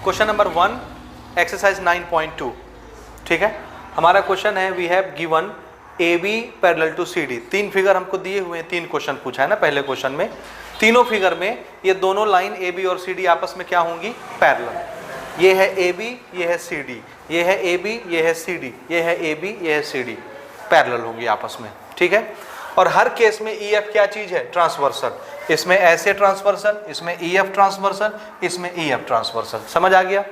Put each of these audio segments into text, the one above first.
Question number 1 exercise 9.2। ठीक है, हमारा क्वेश्चन है we have given A B parallel to C D. 3 figure हमको दिए हुए हैं, 3 क्वेश्चन पूछा है ना पहले क्वेश्चन में। तीनों फिगर में ये दोनों लाइन ए बी और सी डी आपस में क्या होंगी? पैरेलल। ये है ए बी, ये है सी डी, ये है ए बी, ये है सी डी, ये है ए बी, ये है सी डी, पैरेलल होंगी आपस में। ठीक है, और हर केस में ई एफ क्या चीज है? ट्रांसवर्सल। इसमें ऐसे ट्रांसवर्सल, इसमें ई एफ ट्रांसवर्सल, इसमें ई एफ ट्रांसवर्सल। समझ आ गया?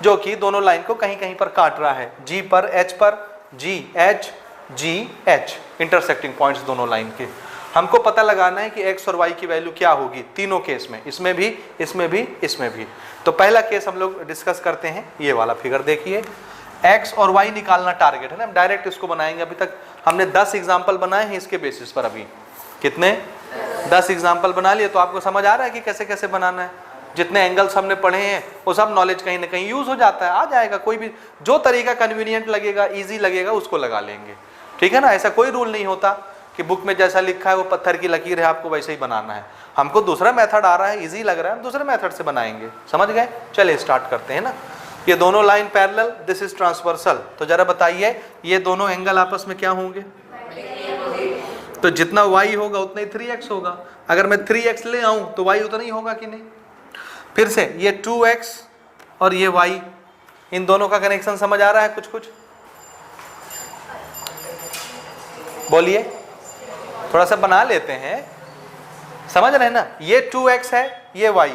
जो कि दोनों लाइन को कहीं कहीं पर काट रहा है, जी पर, एच पर, जी एच, जी एच, इंटरसेक्टिंग पॉइंट्स दोनों लाइन के। हमको पता लगाना है कि एक्स और वाई की वैल्यू क्या होगी तीनों केस में, इसमें भी, इसमें भी, इसमें भी। तो पहला केस हम लोग डिस्कस करते हैं, ये वाला फिगर देखिए। एक्स और वाई निकालना टारगेट है ना, हम डायरेक्ट इसको बनाएंगे। अभी तक हमने 10 एग्जाम्पल बनाए हैं इसके बेसिस पर। अभी कितने? 10 एग्जाम्पल बना लिए। तो आपको समझ आ रहा है कि कैसे कैसे बनाना है। जितने एंगल्स हमने पढ़े हैं वो सब नॉलेज कहीं ना कहीं यूज हो जाता है, आ जाएगा। कोई भी जो तरीका कन्वीनियंट लगेगा, इजी लगेगा, उसको लगा लेंगे। ठीक है ना, ऐसा कोई रूल नहीं होता कि बुक में जैसा लिखा है वो पत्थर की लकीर है, आपको वैसे ही बनाना है। हमको दूसरा मेथड आ रहा है, इजी लग रहा है, हम दूसरे मेथड से बनाएंगे। समझ गए? चलिए स्टार्ट करते हैं ना। ये दोनों line parallel, this is transversal. तो जरा बताइए ये दोनों एंगल आपस में क्या होंगे? तो जितना y होगा उतना ही 3x होगा। अगर मैं 3x ले आऊं तो y उतना ही होगा कि नहीं? फिर से ये 2x और ये y, इन दोनों का कनेक्शन समझ आ रहा है? कुछ कुछ बोलिए, थोड़ा सा बना लेते हैं। समझ रहे हैं ना? ये 2x है, ये y,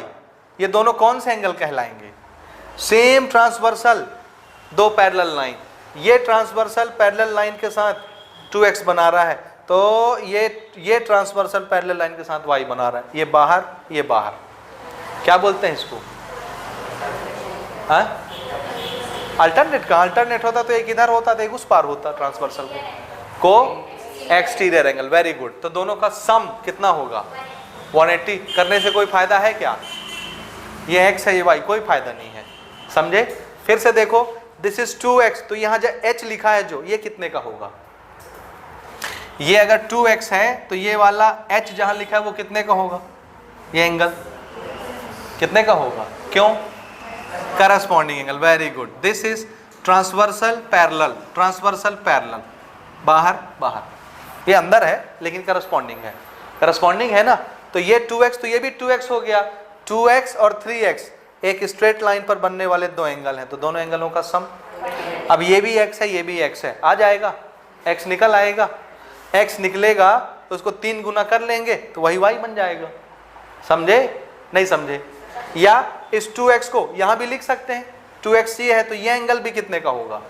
ये दोनों कौन से एंगल कहलाएंगे? सेम ट्रांसवर्सल, दो पैरेलल लाइन। ये ट्रांसवर्सल पैरेलल लाइन के साथ 2x बना रहा है, तो ये ट्रांसवर्सल पैरेलल लाइन के साथ y बना रहा है। ये बाहर, ये बाहर, क्या बोलते हैं इसको? हाँ, अल्टरनेट का। अल्टरनेट होता तो एक इधर होता तो एक उस पार होता ट्रांसवर्सल को एक्सटीरियर एंगल। Very good. तो दोनों का सम कितना होगा? 180। करने से कोई फायदा है क्या? ये x है, ये y, कोई फायदा नहीं है। समझे? फिर से देखो, दिस इज 2x, तो यहां जो h लिखा है जो, ये कितने का होगा? ये अगर 2x है तो ये वाला h जहां लिखा है वो कितने का होगा? ये एंगल कितने का होगा? क्यों? Corresponding angle. Very good. This is transversal parallel, transversal parallel. बाहर बाहर, ये अंदर है लेकिन करस्पॉन्डिंग है। करस्पॉन्डिंग है ना, तो ये 2x, तो ये भी 2x हो गया। 2x और 3x एक स्ट्रेट लाइन पर बनने वाले दो एंगल हैं, तो दोनों एंगलों का सम। अब ये भी x है, ये भी x है, आ जाएगा, x निकल आएगा। x निकलेगा तो उसको 3 गुना कर लेंगे तो वही y बन जाएगा। समझे? नहीं समझे? या इस 2x को यहां भी लिख सकते हैं। 2x ये है तो ये एंगल भी कितने का होगा?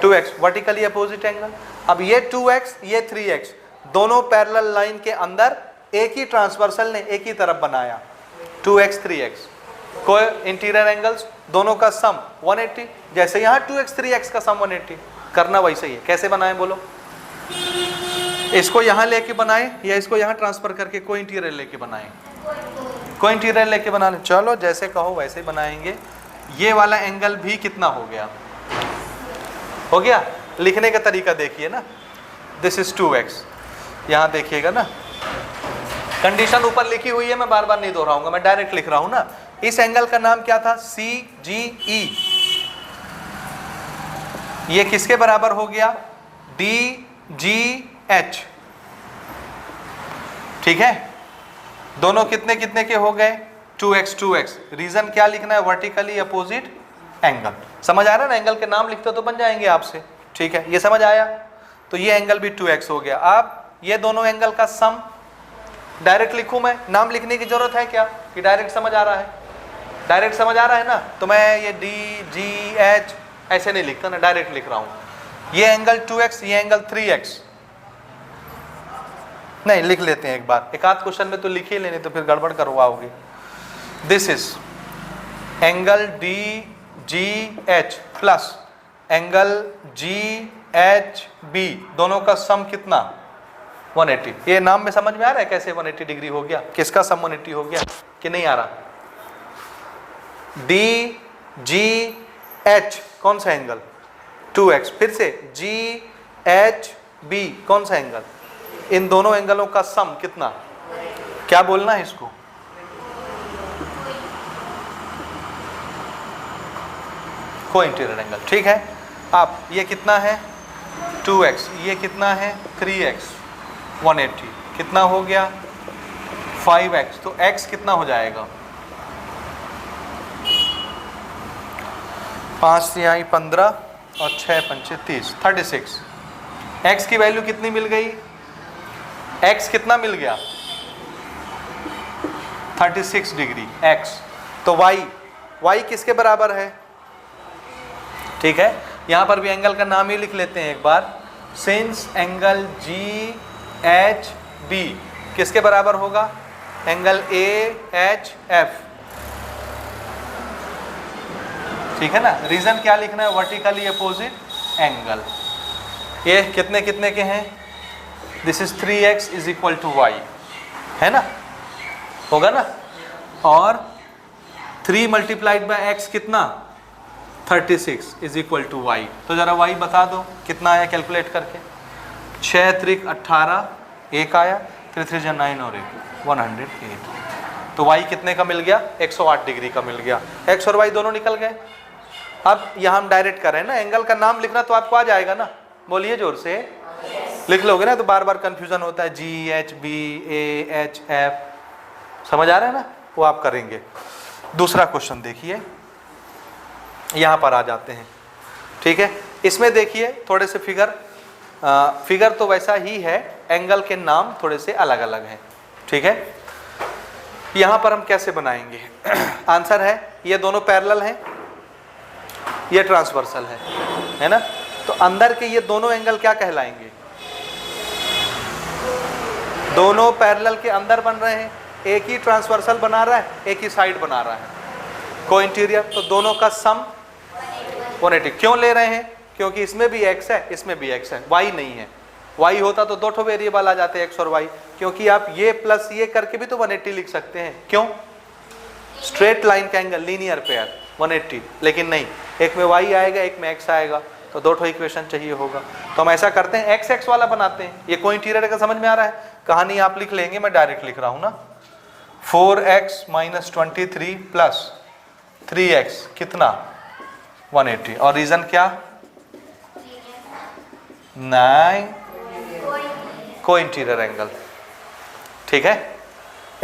2x, vertically opposite angle. अब ये 2x, ये 3x, दोनों पैरेलल लाइन के अंदर एक ही ट्रांसवर्सल ने एक ही तरफ बनाया, 2x 3x, को इंटीरियर एंगल्स दोनों का सम 180। जैसे यहाँ 2x 3x का सम 180, करना वैसे ही है। कैसे बनाएं बोलो? इसको यहाँ लेके बनाएं या इसको यहाँ ट्रांसफर करके को इंटीरियर लेके बनाएं? को इंटीरियर लेके बना लें। चलो जैसे कहो वैसे ही बनाएंगे। ये वाला एंगल भी कितना हो गया? हो गया। लिखने का तरीका देखिए ना, दिस इज 2x, यहाँ देखिएगा ना, कंडीशन ऊपर लिखी हुई है, मैं बार बार नहीं दोहराऊंगा, मैं डायरेक्ट लिख रहा हूं ना। इस एंगल का नाम क्या था? CGE। ये किसके बराबर हो गया? DGH। ठीक है, दोनों कितने कितने के हो गए? 2x 2x। रीजन क्या लिखना है? Vertically opposite angle. समझ आ रहा है ना? एंगल के नाम लिखते तो बन जाएंगे आपसे। ठीक है, ये समझ आया? तो ये एंगल भी 2x हो गया। अब ये दोनों एंगल का सम डायरेक्ट लिखूं मैं? नाम लिखने की जरूरत है क्या कि डायरेक्ट समझ आ रहा है? डायरेक्ट समझ आ रहा है ना, तो मैं ये DGH ऐसे नहीं लिखता ना, डायरेक्ट लिख रहा हूं। ये एंगल 2x, ये एंगल 3x। नहीं, लिख लेते हैं एक बार, एक आध क्वेश्चन में तो लिख ही लेने, तो फिर गड़बड़ करवाओगे। This is angle DGH plus angle GHB, दोनों का सम कितना? 180। ये नाम में समझ में आ रहा है कैसे 180 डिग्री हो गया? किसका सम 180 हो गया कि नहीं आ रहा? DGH कौन सा एंगल? 2x। फिर से GHB कौन सा एंगल? इन दोनों एंगलों का सम कितना? क्या बोलना है इसको? को इंटीरियर एंगल। ठीक है, अब ये कितना है 2x, ये कितना है 3x, 180 कितना हो गया 5x, तो x कितना हो जाएगा 5 तिहाई 15 और 6 पंचे 30, 36। x की वैल्यू कितनी मिल गई, x कितना मिल गया 36 डिग्री x। तो y किसके बराबर है, ठीक है, यहां पर भी एंगल का नाम ही लिख लेते हैं एक बार, सिंस एंगल GHB किसके बराबर होगा, एंगल AHF। ठीक है ना, रीजन क्या लिखना है, वर्टिकली अपोजिट एंगल। ये कितने कितने के हैं, this is 3x is equal to y, है ना, होगा ना, और 3 मल्टीप्लाइड बाय x कितना 36 इज इक्वल टू y। तो जरा y बता दो कितना आया कैलकुलेट करके, 6 त्रिक 18, 1 आया, 3 3 9 और 1 108। तो y कितने का मिल गया 108 डिग्री का मिल गया, x और y दोनों निकल गए। अब यहाँ हम डायरेक्ट कर रहे हैं ना, एंगल का नाम लिखना तो आपको आ जाएगा ना, बोलिए जोर से, लिख लोगे ना तो बार बार कंफ्यूजन होता है, GHB AHF, समझ आ रहा है ना, वो आप करेंगे। दूसरा क्वेश्चन देखिए, यहाँ पर आ जाते हैं। ठीक है, इसमें देखिए थोड़े से फिगर तो वैसा ही है, एंगल के नाम थोड़े से अलग अलग हैं। ठीक है, यहाँ पर हम कैसे बनाएंगे आंसर है, ये दोनों पैरेलल हैं, ये ट्रांसवर्सल है ना, तो अंदर के ये दोनों एंगल क्या कहलाएंगे, दोनों पैरेलल के अंदर बन रहे हैं, एक ही ट्रांसवर्सल बना रहा है, एक ही साइड बना रहा है, को इंटीरियर, तो दोनों का सम 180। क्यों ले रहे हैं, क्योंकि इसमें भी x है, इसमें भी x है, y नहीं है। y होता तो 2 वेरिएबल आ जाते x और y, क्योंकि आप ये प्लस ये करके भी तो 180 लिख सकते हैं। क्यों, स्ट्रेट लाइन का एंगल, लीनियर पेयर 180, लेकिन नहीं, एक में y आएगा एक में x आएगा, तो 2 इक्वेशन चाहिए होगा। तो हम ऐसा करते हैं x x वाला बनाते हैं, ये को इंटीरियर का समझ में आ रहा है, कहानी आप लिख लेंगे, मैं डायरेक्ट लिख रहा हूँ ना, 4x माइनस 23 प्लस 3x कितना 180, और रीजन क्या 9 को इंटीरियर एंगल। ठीक है,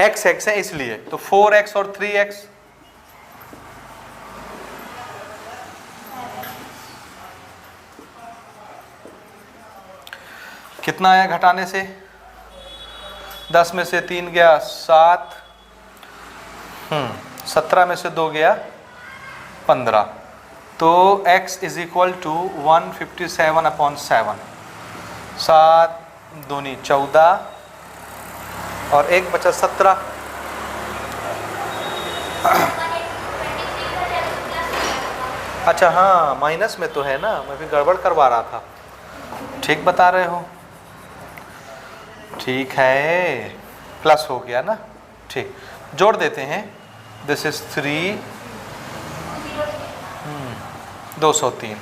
x x है इसलिए, तो 4x और 3x कितना आया घटाने से, 10 में से 3 गया 7, 17 में से 2 गया 15, तो x इज इक्वल टू 157/7, 7 दूनी 14 और 1 बचा 17। अच्छा हाँ, माइनस में तो है ना, मैं भी गड़बड़ करवा रहा था, ठीक बता रहे हो, ठीक है, प्लस हो गया ना, ठीक, जोड़ देते हैं, दिस इज 3 203,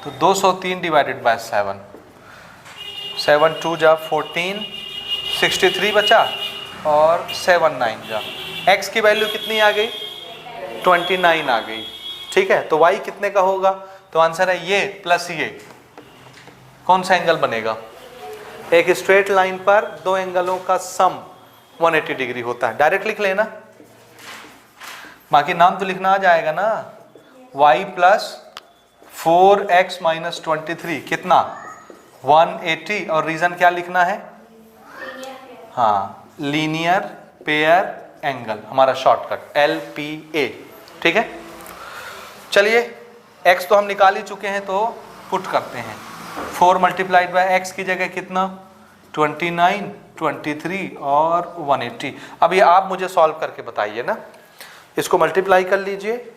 तो 203 डिवाइडेड बाय 7, 7 2 जा 14, 63 बचा और 7 9 जा, x की वैल्यू कितनी आ गई 29 आ गई। ठीक है, तो y कितने का होगा, तो आंसर है ये प्लस ये, कौन सा एंगल बनेगा, एक स्ट्रेट लाइन पर 2 एंगलों का सम 180 डिग्री होता है, डायरेक्ट लिख लेना, बाकी नाम तो लिखना आ जाएगा ना, y प्लस 4x माइनस 23 कितना 180, और रीजन क्या लिखना है, हाँ लीनियर पेयर एंगल, हमारा शॉर्टकट LPA। ठीक है, चलिए x तो हम निकाल ही चुके हैं, तो पुट करते हैं, 4 मल्टीप्लाइड बाय x की जगह कितना 29, 23 और 180। अब ये आप मुझे सॉल्व करके बताइए ना, इसको मल्टीप्लाई कर लीजिए,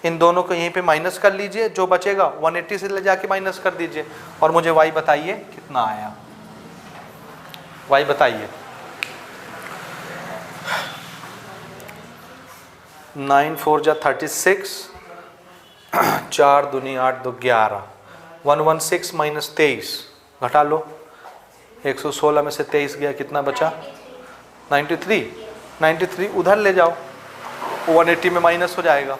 इन दोनों को यहीं पे माइनस कर लीजिए, जो बचेगा 180 से ले जाके माइनस कर दीजिए, और मुझे y बताइए कितना आया, y बताइए। 9 4 जा 36, 4 दूनी 8 2 11, 116 माइनस 23 घटा लो, 116 में से 23 गया, कितना बचा 93, 93 उधर ले जाओ, 180 में माइनस हो जाएगा,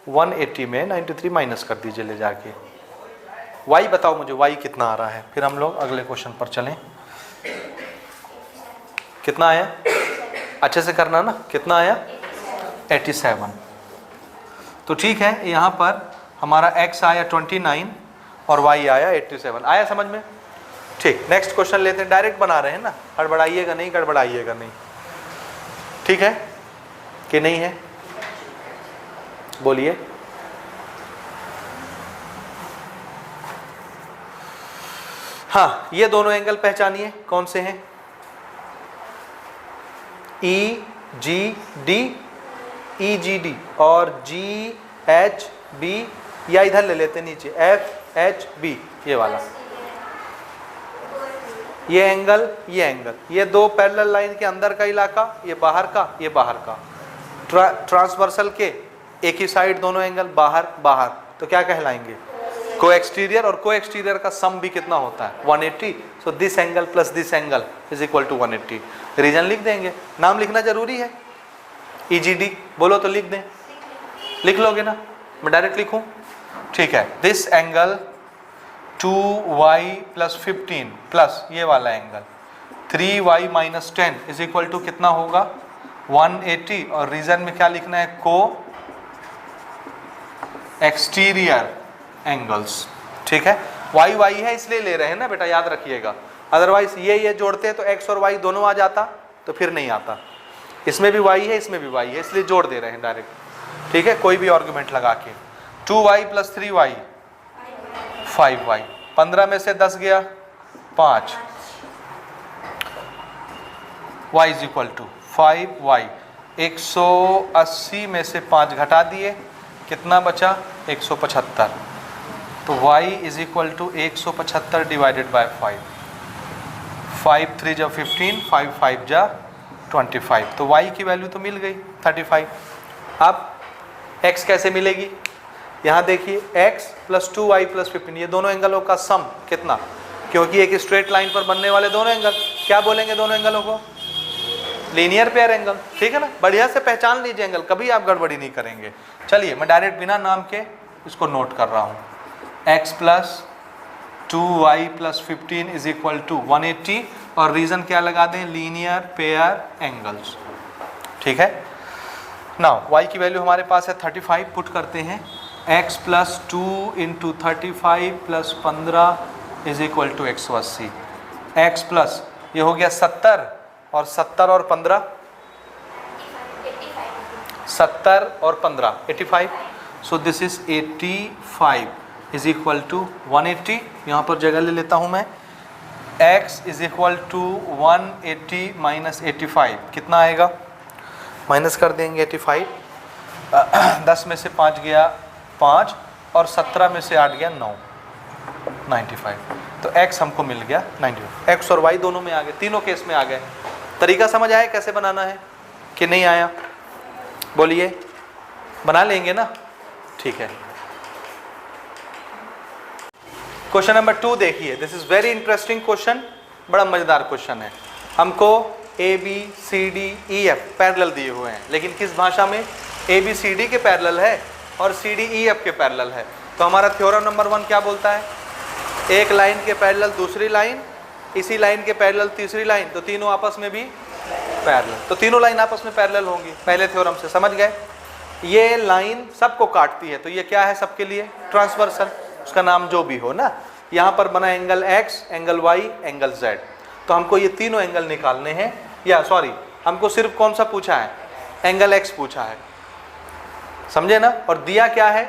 180 में 93 माइनस कर दीजिए ले जाके। y बताओ मुझे, y कितना आ रहा है, फिर हम लोग अगले क्वेश्चन पर चलें। कितना आया, अच्छे से करना ना, कितना आया 87। तो ठीक है, यहाँ पर हमारा x आया 29 और y आया 87। आया समझ में? ठीक, नेक्स्ट क्वेश्चन लेते हैं, डायरेक्ट बना रहे हैं ना, गड़बड़ाइएगा नहीं, गड़बड़ाइएगा नहीं, ठीक है कि नहीं है? बोलिए। हाँ, ये दोनों एंगल पहचानिए कौन से हैं, EGD, EGD और GHB, या इधर ले लेते नीचे FHB, ये वाला, ये एंगल, ये एंगल, ये दो पैरेलल लाइन के अंदर का इलाका, ये बाहर का, ये बाहर का, ट्रांसवर्सल के एक ही साइड दोनों एंगल बाहर बाहर, तो क्या कहलाएंगे, को एक्सटीरियर, और को एक्सटीरियर का सम भी कितना होता है 180। So this angle plus this angle is equal to 180। Reason लिख देंगे, नाम लिखना जरूरी है, EGD बोलो तो लिख दें, लिख लोगे ना, मैं डायरेक्ट लिखूं? ठीक है, this angle 2y plus 15 plus ये वाला angle 3y minus 10 is equal to कितना होगा 180। और रीजन में क्या लिखना है, को एक्सटीरियर एंगल्स, ठीक है। y है इसलिए ले रहे हैं ना बेटा, याद रखिएगा, अदरवाइज ये जोड़ते हैं तो x और y दोनों आ जाता, तो फिर नहीं आता। इसमें भी y है, इसमें भी y है, इसलिए जोड़ दे रहे हैं डायरेक्ट, ठीक है, कोई भी आर्गुमेंट लगा के। 2y प्लस 3y 5y, 15 में से 10 गया 5, y is equal to 5y, 180 में से 5 घटा दिए, कितना बचा 175, तो y is equal to 175 divided by 5, 5 3 जा 15, 5 5 जा 25, तो y की वैल्यू तो मिल गई 35। अब x कैसे मिलेगी, यहाँ देखिए x प्लस 2y प्लस 15, ये दोनों एंगलों का सम कितना, क्योंकि एक स्ट्रेट लाइन पर बनने वाले दोनों एंगल, क्या बोलेंगे दोनों एंगलों को, लीनियर पेयर एंगल, ठीक है ना, बढ़िया से पहचान लीजिए एंगल, कभी आप गड़बड़ी नहीं करेंगे। चलिए मैं डायरेक्ट बिना नाम के इसको नोट कर रहा हूँ, x plus 2y plus 15 is equal to 180, और रीजन क्या लगा दें, लीनियर पेयर एंगल्स, ठीक है। नाउ y की वैल्यू हमारे पास है 35, पुट करते हैं, x plus 2 into 35 plus 15 is equal to 180, x plus ये हो गया 70, और 70 और 15 70 और 15 85, so this is 85 is equal to 180। यहाँ पर जगह ले लेता हूँ मैं, x is equal to 180 minus 85, कितना आएगा, माइनस कर देंगे 85, 10 में से 5 गया 5, और 17 में से 8 गया 9, 95, तो x हमको मिल गया 95। x और y दोनों में आ गए, तीनों केस में आ गए। तरीका समझ आया कैसे बनाना है कि नहीं आया, बोलिए, बना लेंगे ना, ठीक है। क्वेश्चन नंबर 2 देखिए, this is very interesting question, बड़ा मजेदार क्वेश्चन है। हमको ABCDEF पैरेलल दिए हुए हैं, लेकिन किस भाषा में, ABCD के पैरेलल है और CDEF के पैरेलल है। तो हमारा थ्योरम नंबर 1 क्या बोलता है, एक लाइन के पैरेलल दूसरी लाइन, इसी लाइन के पैरेलल तीसरी लाइन, तो तीनों आपस में भी पैरेलल, तो तीनों लाइन आपस में पैरेलल होंगी, पहले थ्योरम से समझ गए। ये लाइन सबको काटती है, तो ये क्या है सबके लिए, ट्रांसवर्सल, उसका नाम जो भी हो ना। यहाँ पर बना angle x, angle y, angle z, तो हमको ये तीनों एंगल निकालने हैं, या सॉरी हमको सिर्फ कौन सा पूछा है, एंगल x पूछा है, समझे ना। और दिया क्या है,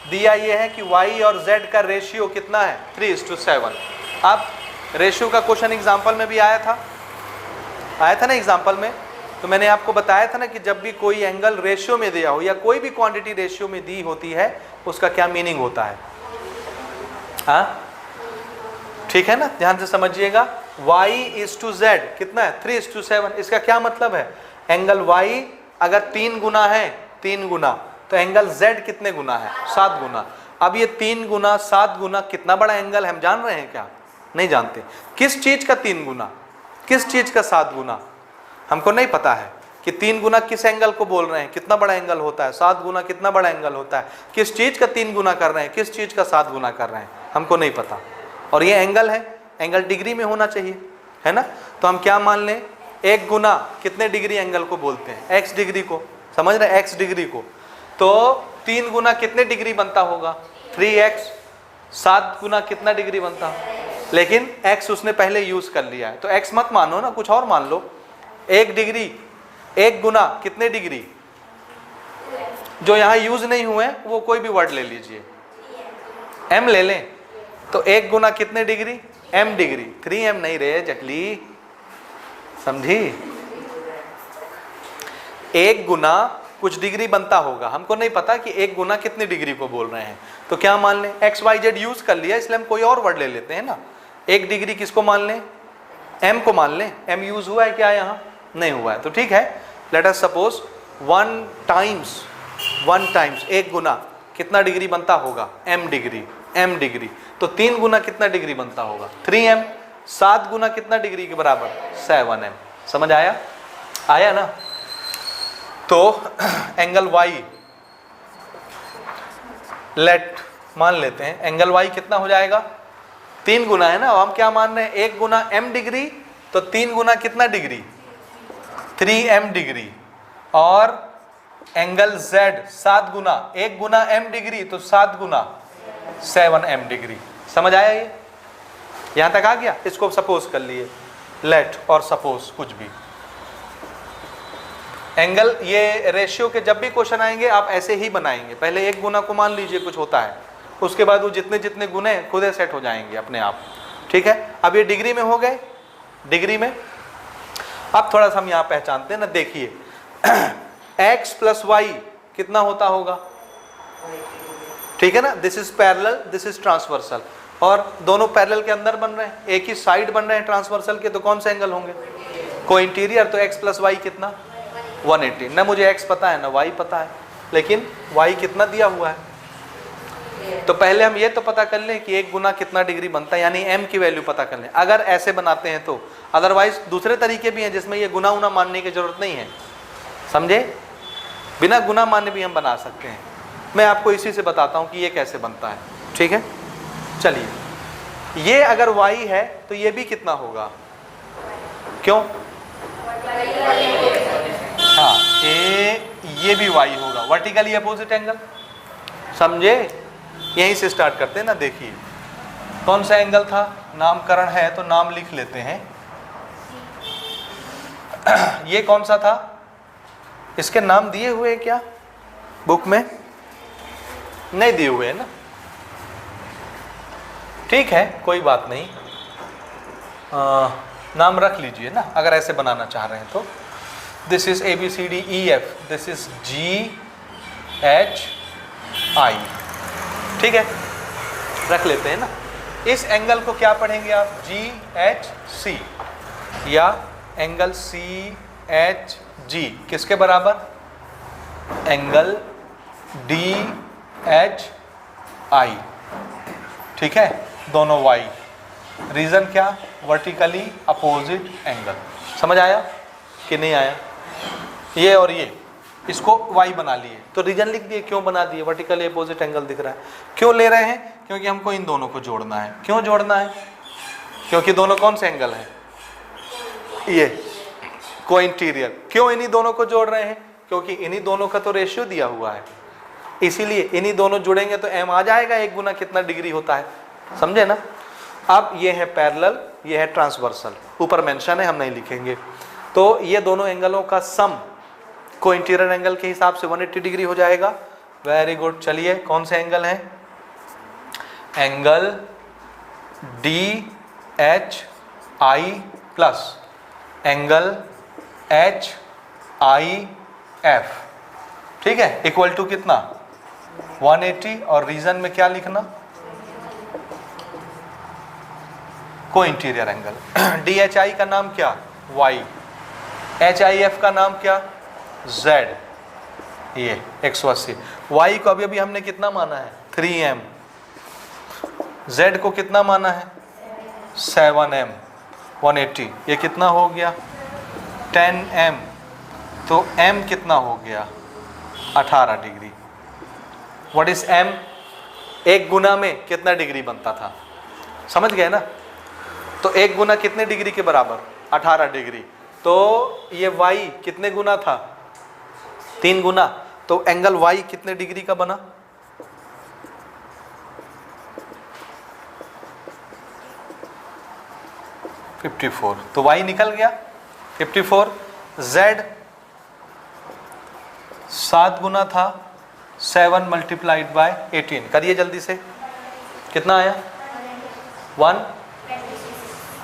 दिया ये है कि y और z का रेशियो कितना है 3:7। अब रेशियो का क्वेश्चन एग्जाम्पल में भी आया था ना एग्जाम्पल में, तो मैंने आपको बताया था ना कि जब भी कोई एंगल रेशियो में दिया हो या कोई भी क्वांटिटी रेशियो में दी होती है उसका क्या मीनिंग होता है, हाँ ठीक है ना, ध्यान से समझिएगा। y इज टू z कितना है 3:7, इसका क्या मतलब है, एंगल y अगर 3 गुना है, 3 गुना, तो एंगल z कितने गुना है 7 गुना। अब ये 3 गुना 7 गुना कितना बड़ा एंगल हम जान रहे हैं क्या, नहीं जानते। किस चीज का 3 गुना, किस चीज का 7 गुना, हमको नहीं पता है, कि 3 गुना किस एंगल को बोल रहे हैं, कितना बड़ा एंगल होता है, 7 गुना कितना बड़ा एंगल होता है, किस चीज का 3 गुना कर रहे हैं, किस चीज का 7 गुना कर रहे हैं, हमको नहीं पता। और ये एंगल है, एंगल डिग्री में होना चाहिए, है ना। तो हम क्या मान लें, 1 गुना कितने डिग्री एंगल को बोलते हैं, x डिग्री को, समझ रहे, x डिग्री को। तो 3 गुना कितने डिग्री बनता होगा, 3x। 7 गुना कितना डिग्री बनता है, लेकिन x उसने पहले यूज कर लिया है, तो x मत मानो ना, कुछ और मान लो। 1 डिग्री, 1 गुना कितने डिग्री, जो यहाँ यूज नहीं हुए वो कोई भी वर्ड ले लीजिए, m ले लें। तो 1 गुना कितने डिग्री, m डिग्री, 3m नहीं रहे जकली, समझी। 1 गुना कुछ डिग्री बनता होगा, हमको नहीं पता कि 1 गुना कितनी डिग्री को बोल रहे हैं। तो क्या मान लें, एक्स वाई जेड यूज कर लिया, इसलिए हम कोई और वर्ड ले लेते हैं ना। 1 डिग्री किसको मान लें, m को मान लें। m यूज हुआ है क्या, यहाँ नहीं हुआ है, तो ठीक है। लेट अस सपोज 1 टाइम्स 1 गुना कितना डिग्री बनता होगा, m डिग्री। तो 3 गुना कितना डिग्री बनता होगा, 3m। 7 गुना कितना डिग्री के बराबर, 7m। समझ आया ना। तो एंगल y, लेट मान लेते हैं एंगल y कितना हो जाएगा, 3 गुना है ना। हम क्या मान रहे हैं, 1 गुना m डिग्री, तो 3 गुना कितना डिग्री, 3m डिग्री। और एंगल z 7 गुना, 1 गुना m डिग्री, तो 7 गुना 7m डिग्री। समझ आया ये, यहां तक आ गया। इसको सपोज कर लिए, लेट और सपोज कुछ भी एंगल। ये रेशियो के जब भी क्वेश्चन आएंगे आप ऐसे ही बनाएंगे, पहले 1 गुना को मान लीजिए कुछ होता है, उसके बाद वो जितने जितने गुने खुद ही सेट हो जाएंगे अपने आप, ठीक है। अब ये डिग्री में हो गए, डिग्री में। अब थोड़ा सा हम यहाँ पहचानते हैं ना, देखिए x प्लस वाई कितना होता होगा, ठीक है ना। This is parallel, this is transversal, और दोनों पैरेलल के अंदर बन रहे हैं, एक ही साइड बन रहे हैं ट्रांसवर्सल के, तो कौन से एंगल होंगे, को इंटीरियर। तो x प्लस वाई कितना, 180। ना मुझे x पता है ना y पता है, लेकिन y कितना दिया हुआ है। तो पहले हम ये तो पता कर लें कि 1 गुना कितना डिग्री बनता है, यानी m की वैल्यू पता कर लें, अगर ऐसे बनाते हैं तो। अदरवाइज दूसरे तरीके भी हैं जिसमें ये गुना उना मानने की जरूरत नहीं है, समझे। बिना गुना माने भी हम बना सकते हैं। मैं आपको इसी से बताता हूँ कि ये कैसे बनता है, ठीक है। चलिए, ये अगर y है तो ये भी कितना होगा, क्यों, हाँ, ये भी y होगा, वर्टिकली अपोजिट एंगल, समझे। यहीं से स्टार्ट करते हैं ना। देखिए कौन सा एंगल था, नामकरण है तो नाम लिख लेते हैं। ये कौन सा था, इसके नाम दिए हुए हैं क्या बुक में, नहीं दिए हुए हैं ना, ठीक है, कोई बात नहीं। नाम रख लीजिए ना, अगर ऐसे बनाना चाह रहे हैं तो। This is ABCDEF, this is GHI, ठीक है, रख लेते हैं ना। इस एंगल को क्या पढ़ेंगे आप, GHC, या एंगल CHG किसके बराबर, एंगल DHI, ठीक है, दोनों y। रीजन क्या, वर्टिकली अपोजिट एंगल। समझ आया कि नहीं आया, ये और ये, इसको y बना लिए, तो रीजन लिख दिए, क्यों बना दिए, वर्टिकली अपोजिट एंगल दिख रहा है। क्यों ले रहे हैं, क्योंकि हमको इन दोनों को जोड़ना है। क्यों जोड़ना है, क्योंकि दोनों कौन से एंगल हैं, ये को इंटीरियर। क्यों इन्हीं दोनों को जोड़ रहे हैं, क्योंकि इन्हीं दोनों का तो रेशियो दिया हुआ है, इसीलिए इन्हीं दोनों जुड़ेंगे तो m आ जाएगा, 1 गुना कितना डिग्री होता है, समझे ना। अब ये है पैरेलल, ये है ट्रांसवर्सल, ऊपर मेंशन है, हम नहीं लिखेंगे। तो ये दोनों एंगलों का सम को इंटीरियर एंगल के हिसाब से 180 डिग्री हो जाएगा। Very good. चलिए कौन से एंगल हैं, angle DHI plus angle HIF, ठीक है, इक्वल टू कितना, 180। और रीजन में क्या लिखना, को इंटीरियर एंगल। DHI का नाम क्या, Y, HIF का नाम क्या, Z, ये 180। Y को अभी हमने कितना माना है, 3m। Z को कितना माना है, 7m, 180। ये कितना हो गया, 10m, तो m कितना हो गया 18 डिग्री। What is m? एक गुना में कितना डिग्री बनता था, समझ गए ना? तो एक गुना कितने डिग्री के बराबर 18 डिग्री। तो ये y कितने गुना था 3 गुना। तो एंगल y कितने डिग्री का बना 54। तो y निकल गया 54। z 7 गुना था 7 मल्टीप्लाइड बाय 18। करिए जल्दी से, कितना आया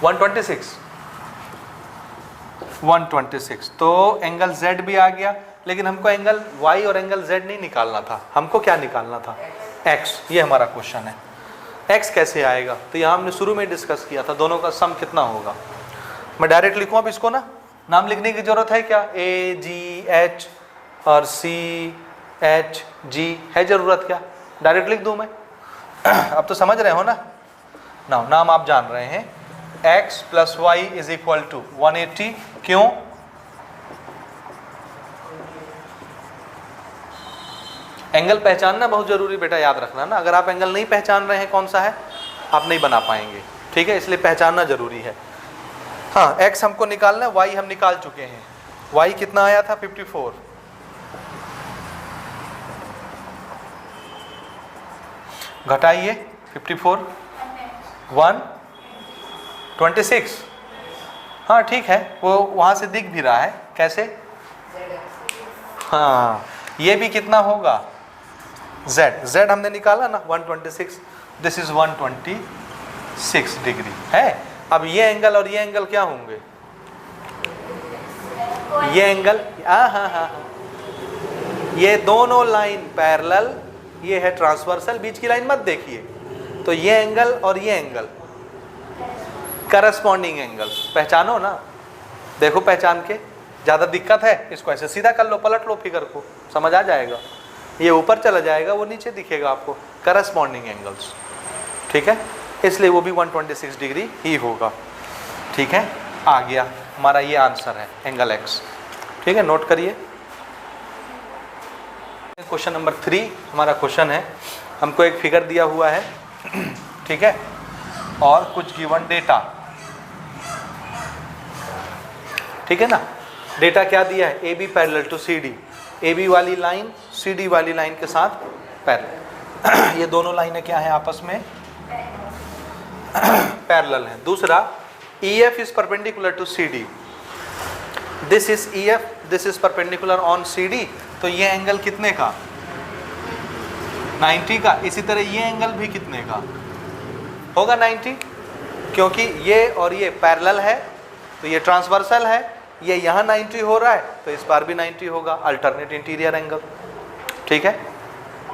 126। तो एंगल z भी आ गया, लेकिन हमको एंगल y और एंगल z नहीं निकालना था, हमको क्या निकालना था x। ये हमारा क्वेश्चन है, x कैसे आएगा। तो यहाँ हमने शुरू में डिस्कस किया था दोनों का सम कितना होगा। मैं डायरेक्ट लिखूँ अब इसको ना, नाम लिखने की जरूरत है क्या? A G H और C H G है जरूरत क्या? डायरेक्ट लिख दूँ मैं? अब तो समझ रहे हो ना। नाम आप जान रहे हैं, x plus y is equal to 180। क्यों? एंगल पहचानना बहुत जरूरी बेटा, याद रखना ना। अगर आप एंगल नहीं पहचान रहे हैं कौन सा है, आप नहीं बना पाएंगे, ठीक है? इसलिए पहचानना जरूरी है। हाँ, x हमको निकालना है, y हम निकाल चुके हैं। y कितना आया था 54। घटाइए 54 126। हाँ ठीक है, वो वहाँ से दिख भी रहा है। कैसे? हाँ, ये भी कितना होगा z हमने निकाला ना 126। दिस इज 126 डिग्री है। अब ये एंगल और ये एंगल क्या होंगे? ये एंगल हाँ, ये दोनों लाइन पैरेलल, ये है ट्रांसवर्सल, बीच की लाइन मत देखिए। तो ये एंगल और ये एंगल करस्पॉन्डिंग एंगल्स, पहचानो ना। देखो पहचान के, ज़्यादा दिक्कत है इसको ऐसे सीधा कर लो, पलट लो फिगर को, समझ आ जाएगा। ये ऊपर चला जाएगा, वो नीचे दिखेगा आपको, करस्पॉन्डिंग एंगल्स, ठीक है? इसलिए वो भी 126 डिग्री ही होगा, ठीक है? आ गया हमारा, ये आंसर है एंगल x, ठीक है? नोट करिए। क्वेश्चन नंबर 3 हमारा क्वेश्चन है, हमको एक फिगर दिया हुआ है, ठीक है, और कुछ गिवन डेटा, ठीक है ना? डेटा क्या दिया है? AB parallel to CD, AB वाली लाइन CD वाली लाइन के साथ पैरेलल। ये दोनों लाइनें क्या है आपस में? पैरेलल हैं। दूसरा, EF is perpendicular to CD, this is EF, this is perpendicular on CD। तो ये एंगल कितने का? 90 का। इसी तरह ये एंगल भी कितने का होगा? 90, क्योंकि ये और ये पैरेलल है, तो ये ट्रांसवर्सल है, ये यहाँ 90 हो रहा है, तो इस बार भी 90 होगा, अल्टरनेट इंटीरियर एंगल, ठीक है?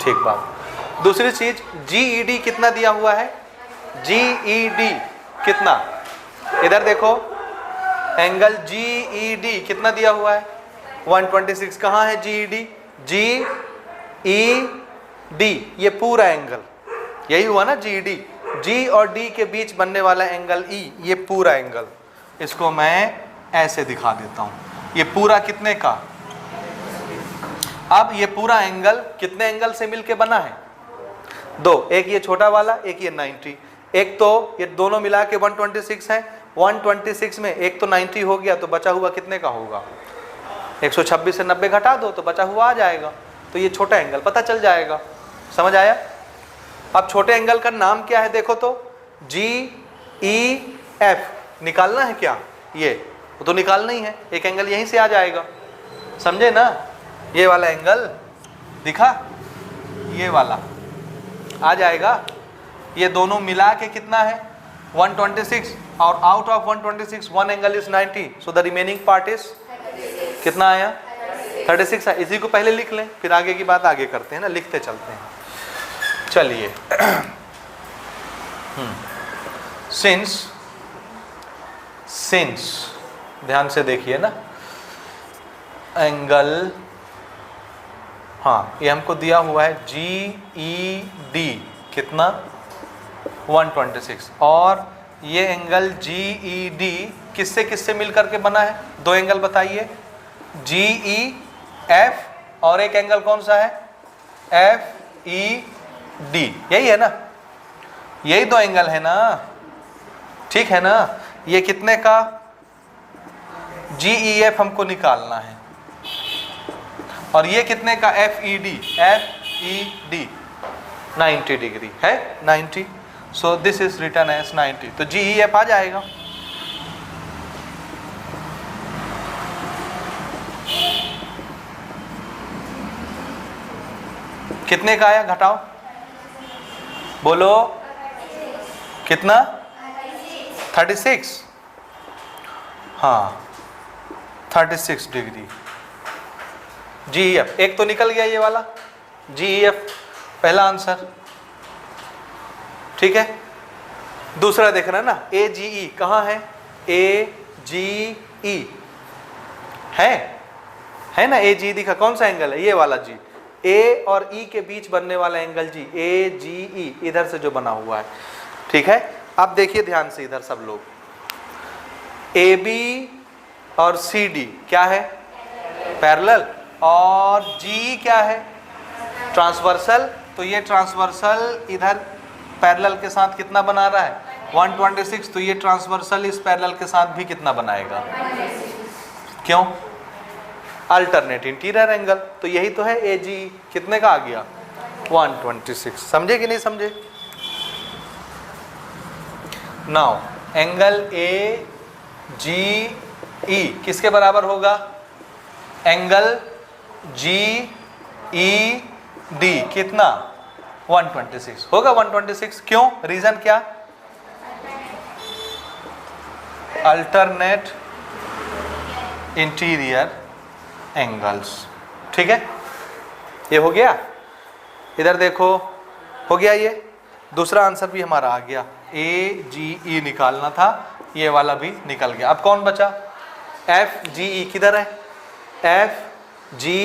ठीक बात। दूसरी चीज, GED कितना दिया हुआ है? GED कितना? इधर देखो, एंगल GED कितना दिया हुआ है? 126। कहाँ है GED? GED, ये पूरा एंगल, यही हुआ ना GED। G और D के बीच बनने वाला एंगल E, ये पूरा एंगल, इसको मैं ऐसे दिखा देता हूँ। ये पूरा कितने का? अब ये पूरा एंगल कितने एंगल से मिलके बना है? 2, एक ये छोटा वाला, एक ये 90। एक तो ये दोनों मिला के 126 है, 126 में एक तो 90 हो गया, तो बचा हुआ कितने का होगा? 126 से 90 घटा दो तो बचा हुआ आ जाएगा। तो ये छोटा एंगल पता चल जाएगा, समझ आया? अब छोटे एंगल का नाम क्या है देखो तो, GEF निकालना है क्या? ये वो तो निकालना ही है, एक एंगल यहीं से आ जाएगा, समझे ना? ये वाला एंगल दिखा, ये वाला आ जाएगा। ये दोनों मिला के कितना है? 126, और out of 126 one angle is 90, so the remaining part is कितना आया? 36 है। इसी को पहले लिख लें, फिर आगे की बात आगे करते हैं ना, लिखते चलते हैं। चलिए, सिंस ध्यान से देखिए ना, एंगल, हाँ ये हमको दिया हुआ है GED कितना? 126, और ये एंगल GED किससे किससे मिल करके बना है? 2 एंगल बताइए, जी ई एफ और एक एंगल कौन सा है, एफ ई डी, यही है ना, यही दो एंगल है ना, ठीक है ना। ये कितने का, जी ई एफ हमको निकालना है, और ये कितने का, F E D, F E D 90 degree है, 90, so this is written as 90, तो जी ई एफ आ जाएगा। कितने का आया, घटाओ, बोलो कितना, 36, हाँ 36 डिग्री जी ई एफ। एक तो निकल गया ये वाला जी ई एफ, पहला आंसर, ठीक है। दूसरा देखना ना, ए जी ई कहाँ है, ए जी ई है ना, ए जी दिखा, कौन सा एंगल है, ये वाला जी, ए और ई के बीच बनने वाला एंगल जी, ए जी ई, इधर से जो बना हुआ है, ठीक है। अब देखिए ध्यान से इधर सब लोग, ए बी और सी डी क्या है, पैरेलल, और जी क्या है, ट्रांसवर्सल, तो ये ट्रांसवर्सल इधर पैरेलल के साथ कितना बना रहा है, 126, तो ये ट्रांसवर्सल इस पैरेलल के साथ भी कितना बनाएगा, क्यों, अल्टरनेट इंटीरियर एंगल, तो यही तो है ए जी, कितने का आ गया, 126, समझे कि नहीं समझे। नाउ एंगल ए जी ई किसके बराबर होगा, एंगल जी ई डी कितना, 126 होगा, 126, क्यों, रीजन क्या, अल्टरनेट इंटीरियर एंगल्स, ठीक है। ये हो गया, इधर देखो हो गया, ये दूसरा आंसर भी हमारा आ गया, ए जी ई निकालना था, ये वाला भी निकल गया। अब कौन बचा, एफ जी ई किधर है, एफ जी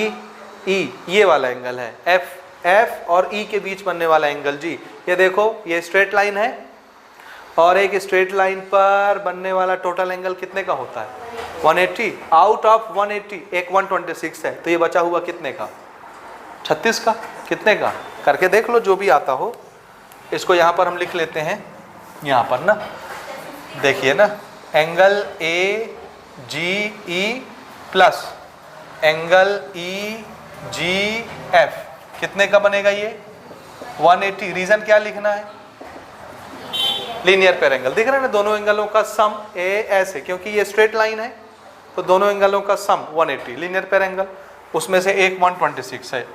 ई ये वाला एंगल है, एफ और ई के बीच बनने वाला एंगल जी, ये देखो ये स्ट्रेट लाइन है, और एक स्ट्रेट लाइन पर बनने वाला टोटल एंगल कितने का होता है, 180, आउट ऑफ 180 एक 126 है, तो ये बचा हुआ कितने का, 36 का, कितने का, करके देख लो जो भी आता हो। इसको यहाँ पर हम लिख लेते हैं, यहाँ पर ना देखिए ना, angle A G E plus angle E G F कितने का बनेगा, ये 180, रीजन क्या लिखना है, लीनियर पेर एंगल, दिख रहा है ना, दोनों एंगलों का सम ए एस है, क्योंकि ये स्ट्रेट लाइन है, तो दोनों एंगलों का सम 180, लीनियर पेर एंगल, उसमें से एक 126 है,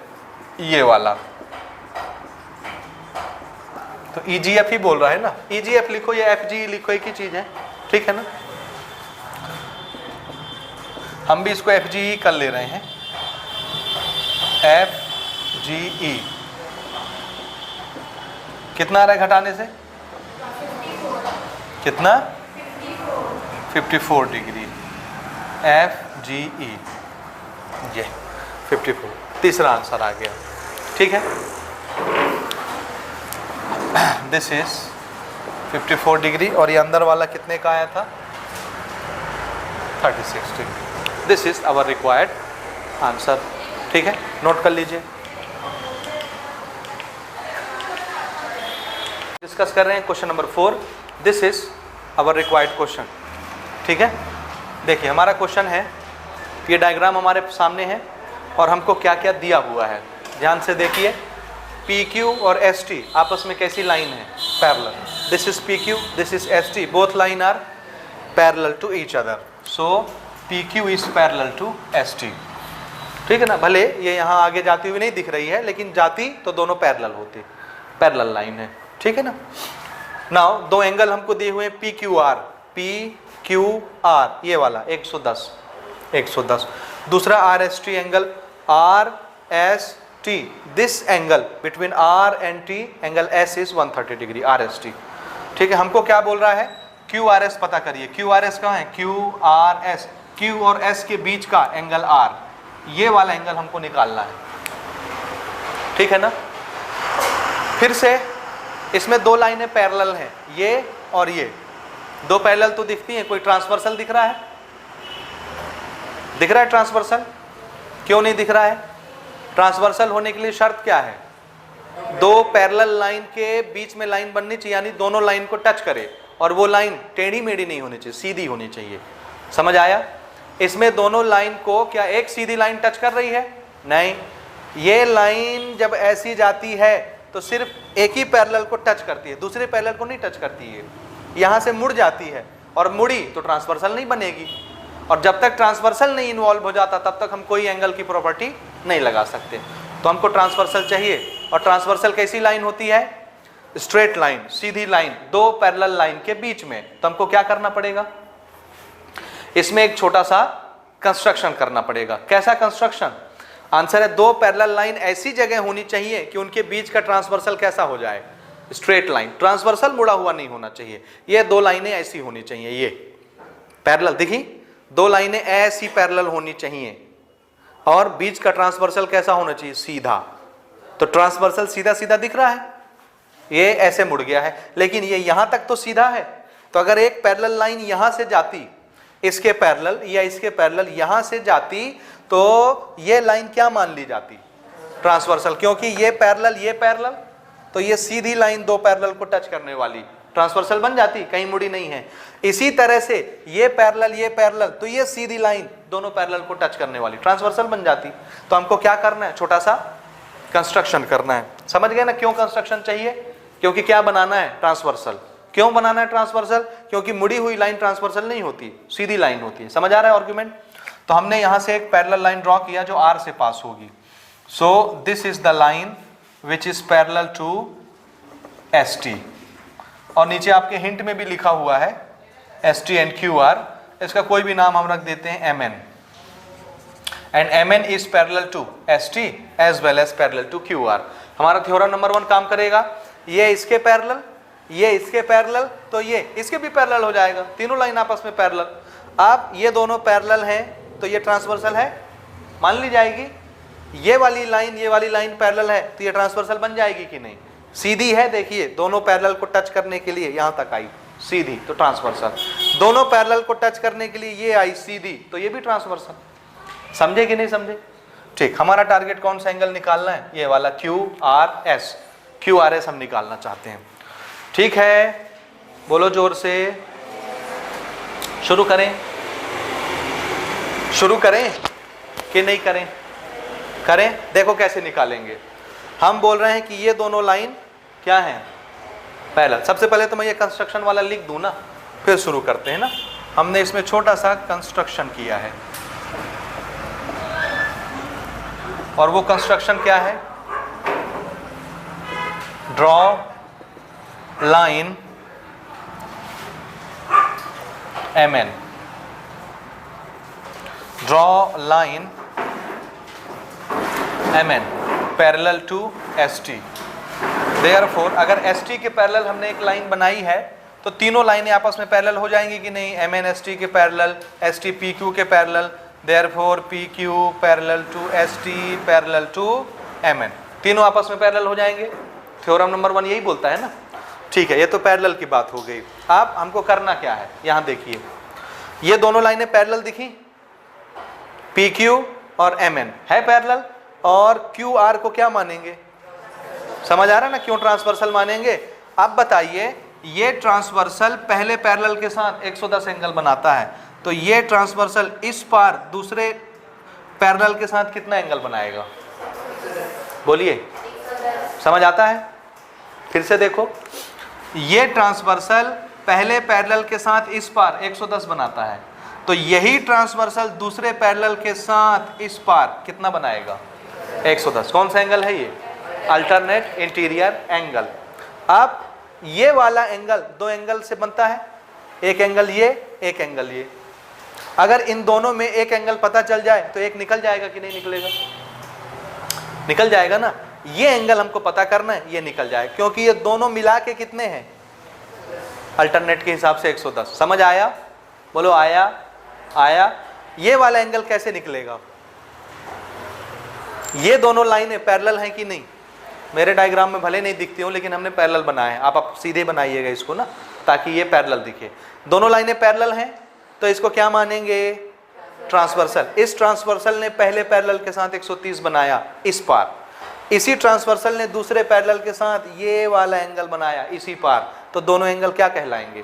ये वाला, तो ई जी एफ ही बोल रहा है ना, ई जी एफ लिखो या एफ जी लिखो, एक ही चीज है, ठीक है ना। हम भी इसको एफ जी ई कर ले रहे हैं, एफ जी ई कितना आ रहा है घटाने से, कितना, 54 डिग्री, एफ जी ई, ये 54, तीसरा आंसर आ गया, ठीक है। दिस इज 54 डिग्री, और ये अंदर वाला कितने का आया था, 36 degree, this is our required answer, ठीक है, नोट कर लीजिए। डिस्कस कर रहे हैं question number 4, this is our required question, ठीक है। देखिए हमारा क्वेश्चन है, ये डायग्राम हमारे सामने है, और हमको क्या क्या दिया हुआ है, ध्यान से देखिए, पी क्यू और एस टी आपस में कैसी लाइन है, parallel, this is P Q, this is S T, both line are parallel to each other, so P Q is parallel to S T, ठीक है ना। भले ये यहाँ आगे जाती हुई नहीं दिख रही है, लेकिन जाती तो दोनों पैरेलल होती, पैरेलल लाइन है, ठीक है ना। नाउ दो एंगल हमको दिए हुए हैं, पी क्यू आर, ये वाला 110, दूसरा R S T angle, R S T, this angle between R and T, angle S is 130 degree, R S T, ठीक है। हमको क्या बोल रहा है, क्यू आर एस पता करिए, क्यू आर एस कहाँ है, क्यू आर एस, क्यू और एस के बीच का एंगल आर, ये वाला एंगल हमको निकालना है, ठीक है ना। फिर से इसमें दो लाइनें पैरेलल हैं, ये और ये, दो पैरेलल तो दिखती हैं, कोई ट्रांसवर्सल दिख रहा है, दिख रहा है ट्रांसवर्सल? क्यों नहीं दिख रहा है? ट्रांसवर्सल होने के लिए शर्त क्या है? दो पैरेलल लाइन के बीच में लाइन बननी चाहिए, यानी दोनों लाइन को टच करे, और वो लाइन टेढ़ी मेढ़ी नहीं होनी चाहिए, सीधी होनी चाहिए। समझ आया? इसमें दोनों लाइन को क्या एक सीधी लाइन टच कर रही है? नहीं, ये लाइन जब ऐसी जाती है तो सिर्फ एक ही पैरेलल को टच करती है, दूसरे पैरेलल को नहीं टच करती है। यहाँ से मुड़ जाती है, और मुड़ी तो ट्रांसवर्सल नहीं बनेगी, और जब तक ट्रांसवर्सल नहीं इन्वॉल्व हो जाता तब तक हम कोई एंगल की प्रॉपर्टी नहीं लगा सकते। तो हमको ट्रांसवर्सल चाहिए, और ट्रांसवर्सल कैसी लाइन होती है? स्ट्रेट लाइन, सीधी लाइन, दो पैरेलल लाइन के बीच में। तो हमको क्या करना पड़ेगा? इसमें एक छोटा सा कंस्ट्रक्शन करना पड़ेगा। कैसा कंस्ट्रक्शन? आंसर है दो पैरेलल लाइन ऐसी जगह होनी चाहिए कि उनके बीच का ट्रांसवर्सल कैसा हो जाए? Straight line. ट्रांसवर्सल मुड़ा हुआ नहीं होना चाहिए। ये दो लाइनें ऐसी होनी चाहिए, ये पैरेलल, देखी, दो लाइनें ऐसी पैरेलल होनी चाहिए, और बीच का ट्रांसवर्सल कैसा होना चाहिए? सीधा। तो ट्रांसवर्सल सीधा सीधा दिख रहा है, ये ऐसे मुड़ गया है, लेकिन ये यहां तक तो सीधा है। तो अगर एक पैरेलल लाइन यहां से जाती इसके पैरेलल, या इसके पैरेलल यहां से जाती, तो ये लाइन क्या मान ली जाती? ट्रांसवर्सल, क्योंकि ये पैरेलल, तो ये सीधी लाइन दो पैरेलल को टच करने वाली ट्रांसवर्सल बन जाती, कहीं मुड़ी नहीं है। इसी तरह से ये पैरेलल, तो ये सीधी लाइन दोनों पैरेलल को टच करने वाली ट्रांसवर्सल बन जाती। तो हमको क्या करना है? छोटा सा कंस्ट्रक्शन करना है। समझ गए ना क्यों कंस्ट्रक्शन चाहिए? क्योंकि क्या बनाना है? ट्रांसवर्सल। क्यों बनाना है ट्रांसवर्सल? क्योंकि मुड़ी हुई लाइन ट्रांसवर्सल नहीं होती, सीधी लाइन होती है। समझ आ रहा है आर्गुमेंट? तो हमने यहां से एक पैरेलल लाइन ड्रॉ किया जो R से पास होगी। So this is the line which is parallel to ST, और नीचे आपके हिंट में भी लिखा हुआ है ST एंड QR। इसका कोई भी नाम हम रख देते हैं MN, and MN is parallel to ST as well as parallel to QR। हमारा थ्योरम नंबर 1 काम करेगा। ये इसके पैरेलल, ये इसके पैरेलल, तो ये इसके भी पैरेलल हो जाएगा, तीनों लाइन आपस में पैरेलल। अब ये दोनों पैरेलल हैं तो ये ट्रांसवर्सल है, मान ली जाएगी। ये वाली लाइन पैरेलल है तो ये ट्रांसवर्सल बन जाएगी कि नहीं? सीधी है, देखिए दोनों पैरेलल को टच करने के लिए यहां तक आई सीधी, तो ट्रांसवर्सल। दोनों पैरेलल को टच करने के लिए ये आई सीधी, तो ये भी ट्रांसवर्सल। समझे कि नहीं समझे? ठीक, हमारा टारगेट कौन सा एंगल निकालना है? ये वाला QRS। QRS हम निकालना चाहते हैं। ठीक है, बोलो जोर से। शुरू करें कि नहीं करें? करें। देखो कैसे निकालेंगे। हम बोल रहे हैं कि ये दोनों लाइन क्या है? पैरेलल। सबसे पहले तो मैं ये कंस्ट्रक्शन वाला लिख दूं ना, फिर शुरू करते हैं ना। हमने इसमें छोटा सा कंस्ट्रक्शन किया है, और वो कंस्ट्रक्शन क्या है? Draw line MN, draw line MN parallel to ST। Therefore अगर ST के पैरेलल हमने एक लाइन बनाई है तो तीनों लाइनें आपस में पैरेलल हो जाएंगी कि नहीं? MN ST के पैरेलल, ST PQ के parallel, therefore PQ parallel to ST parallel to MN, तीनों आपस में पैरेलल हो जाएंगे। थ्योरम नंबर 1 यही बोलता है ना। ठीक है, ये तो पैरेलल की बात हो गई। अब हमको करना क्या है? यहां देखिए, ये दोनों लाइनें पैरेलल दिखी, PQ और MN है पैरेलल, और QR को क्या मानेंगे? समझ आ रहा है ना क्यों ट्रांसवर्सल मानेंगे? अब बताइए, ये ट्रांसवर्सल पहले पैरेलल के साथ 110 एंगल बनाता है, तो ये ट्रांसवर्सल इस पार दूसरे पैरेलल के साथ कितना एंगल बनाएगा? बोलिए, समझ आता है? फिर से देखो, ये ट्रांसवर्सल पहले पैरेलल के साथ इस पार 110 बनाता है, तो यही ट्रांसवर्सल दूसरे पैरेलल के साथ इस पार कितना बनाएगा? 110। कौन सा एंगल है ये? Alternate interior angle. अब ये वाला एंगल दो एंगल से बनता है, एक एंगल ये, एक एंगल ये। अगर इन दोनों में एक एंगल पता चल जाए तो एक निकल जाएगा कि नहीं निकलेगा? निकल जाएगा ना। ये एंगल हमको पता करना है, ये निकल जाए, क्योंकि ये दोनों मिला के कितने हैं? अल्टरनेट के हिसाब से 110। समझ आया? बोलो आया? आया। ये वाला एंगल कैसे निकलेगा? ये दोनों लाइनें पैरेलल हैं कि नहीं? मेरे डायग्राम में भले नहीं दिखती हूँ, लेकिन हमने पैरेलल बनाए हैं। आप सीधे बनाइएगा इसको ना, ताकि ये पैरेलल दिखे। दोनों लाइनें पैरेलल हैं तो इसको क्या मानेंगे? ट्रांसवर्सल। इस ट्रांसवर्सल ने पहले पैरेलल के साथ 130 बनाया इस पार, इसी ट्रांसवर्सल ने दूसरे पैरेलल के साथ ये वाला एंगल बनाया इसी पार, तो दोनों एंगल क्या कहलाएंगे?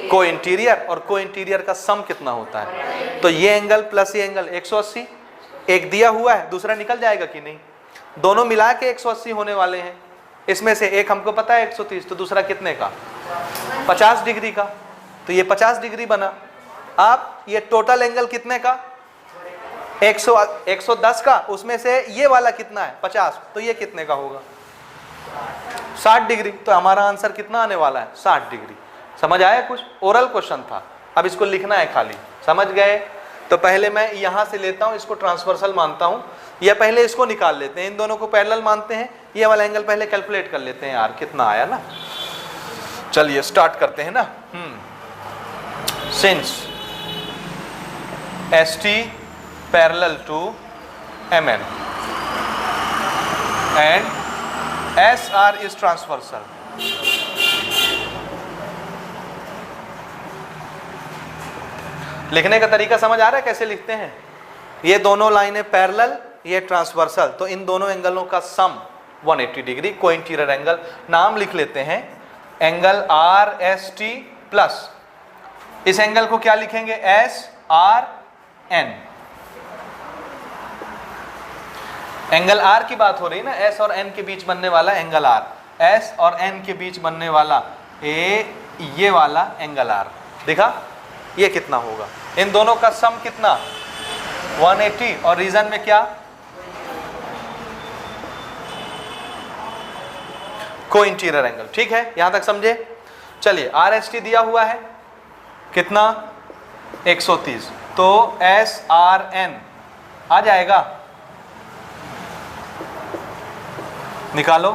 को इंटीरियर। और को इंटीरियर का सम कितना होता है? तो ये एंगल प्लस ये एंगल 180, एक दिया हुआ है दूसरा निकल जाएगा कि नहीं? दोनों मिला के 180 होने वाले हैं, इसमें से एक हमको पता है 130, तो दूसरा कितने का? 50 डिग्री का, तो ये 50 डिग्री बना। अब ये टोटल एंगल कितने का? 110 का, उसमें से ये वाला कितना है? 50, तो ये कितने का होगा? 60 डिग्री। तो हमारा आंसर कितना आने वाला है? 60 डिग्री। समझ आया? कुछ ओरल क्वेश्चन था, अब इसको लिखना है खाली। समझ गए? तो पहले मैं यहां से लेता हूं, इसको ट्रांसवर्सल मानता हूं, या पहले इसको निकाल लेते हैं, इन दोनों को पैरेलल मानते हैं, ये वाला एंगल पहले कैलकुलेट कर लेते हैं यार कितना आया ना। चलिए स्टार्ट करते हैं ना। Since ST parallel to MN and SR is transversal, लिखने का तरीका समझ आ रहा है कैसे लिखते हैं? ये दोनों लाइनें पैरेलल, ये ट्रांसवर्सल, तो इन दोनों एंगलों का सम 180 डिग्री, को इंटीरियर एंगल। नाम लिख लेते हैं एंगल RST प्लस इस एंगल को क्या लिखेंगे? SRN। एंगल R की बात हो रही है ना, S और N के बीच बनने वाला एंगल R, S और N के बीच बनने वाला ये वाला एंगल R। देखा ये कितना होगा? इन दोनों का सम कितना? 180, और रीजन में क्या? को इंटीरियर एंगल। ठीक है, यहां तक समझे? चलिए RST दिया हुआ है कितना? 130, तो SRN आ जाएगा, निकालो।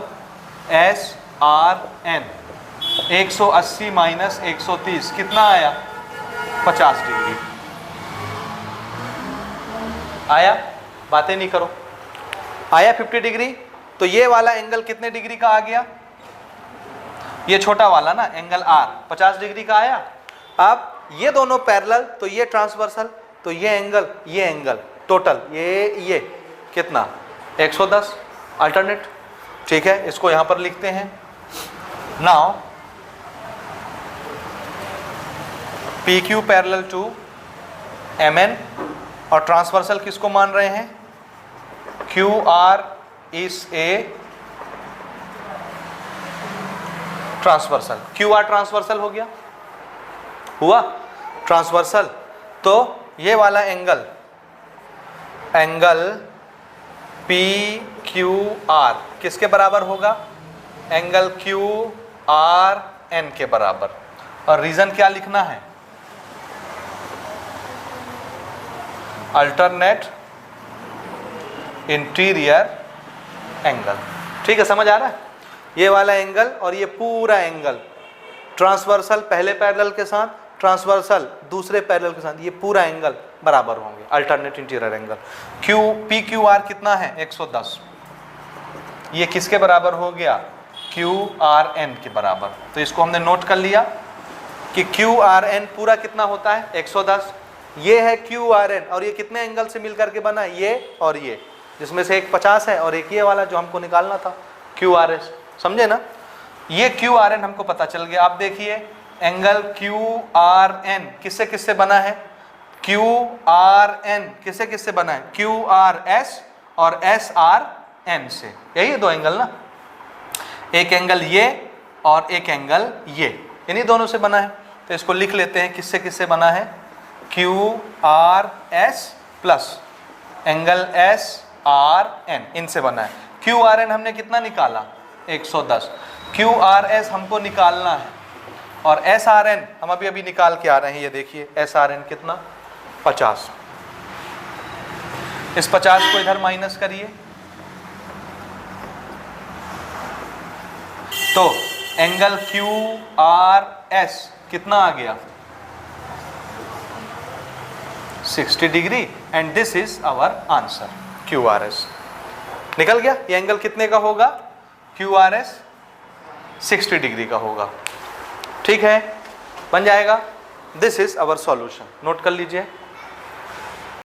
SRN 180 माइनस 130 कितना आया? 50 डिग्री आया। बातें नहीं करो, आया 50 डिग्री। तो ये वाला एंगल कितने डिग्री का आ गया? ये छोटा वाला ना एंगल R 50 डिग्री का आया। अब ये दोनों पैरेलल, तो ये ट्रांसवर्सल, तो ये एंगल टोटल ये कितना? 110 अल्टरनेट। ठीक है, इसको यहां पर लिखते हैं। Now PQ parallel to MN, और ट्रांसवर्सल किसको मान रहे हैं? QR is a transversal. QR transversal हो गया, हुआ ट्रांसवर्सल। तो ये वाला एंगल PQR किसके बराबर होगा? एंगल QRN के बराबर। और रीजन क्या लिखना है? Alternate interior angle. ठीक है, समझ आ रहा है? ये वाला एंगल और ये पूरा एंगल, ट्रांसवर्सल पहले पैरेलल के साथ, ट्रांसवर्सल दूसरे पैरेलल के साथ, ये पूरा एंगल बराबर होंगे, अल्टरनेट इंटीरियर एंगल। PQR कितना है? 110। ये किसके बराबर हो गया? QRN के बराबर। तो इसको हमने नोट कर लिया कि QRN पूरा कितना होता है? 110। ये है QRN, और ये कितने एंगल से मिलकर के बना? ये और ये, जिसमें से एक 50 है और एक ये वाला जो हमको निकालना था QRS। समझे ना? ये QRN हमको पता चल गया। आप देखिए एंगल QRN किससे किससे बना है? QRN किससे किससे बना है? QRS और SRN से। यही दो एंगल ना, एक एंगल ये और एक एंगल ये, इन्हीं दोनों से बना है। तो इसको लिख लेते हैं किससे किससे बना है? QRS प्लस एंगल SRN, इनसे बना है। QRN हमने कितना निकाला? 110। QRS हमको निकालना है, और SRN हम अभी निकाल के आ रहे हैं। ये देखिए SRN कितना? 50। इस 50 को इधर माइनस करिए, तो एंगल QRS कितना आ गया? 60 degree, and this is our answer. QRS निकल गया। ये एंगल कितने का होगा? QRS 60 डिग्री का होगा। ठीक है, बन जाएगा। This is our solution. Note कर लीजिए।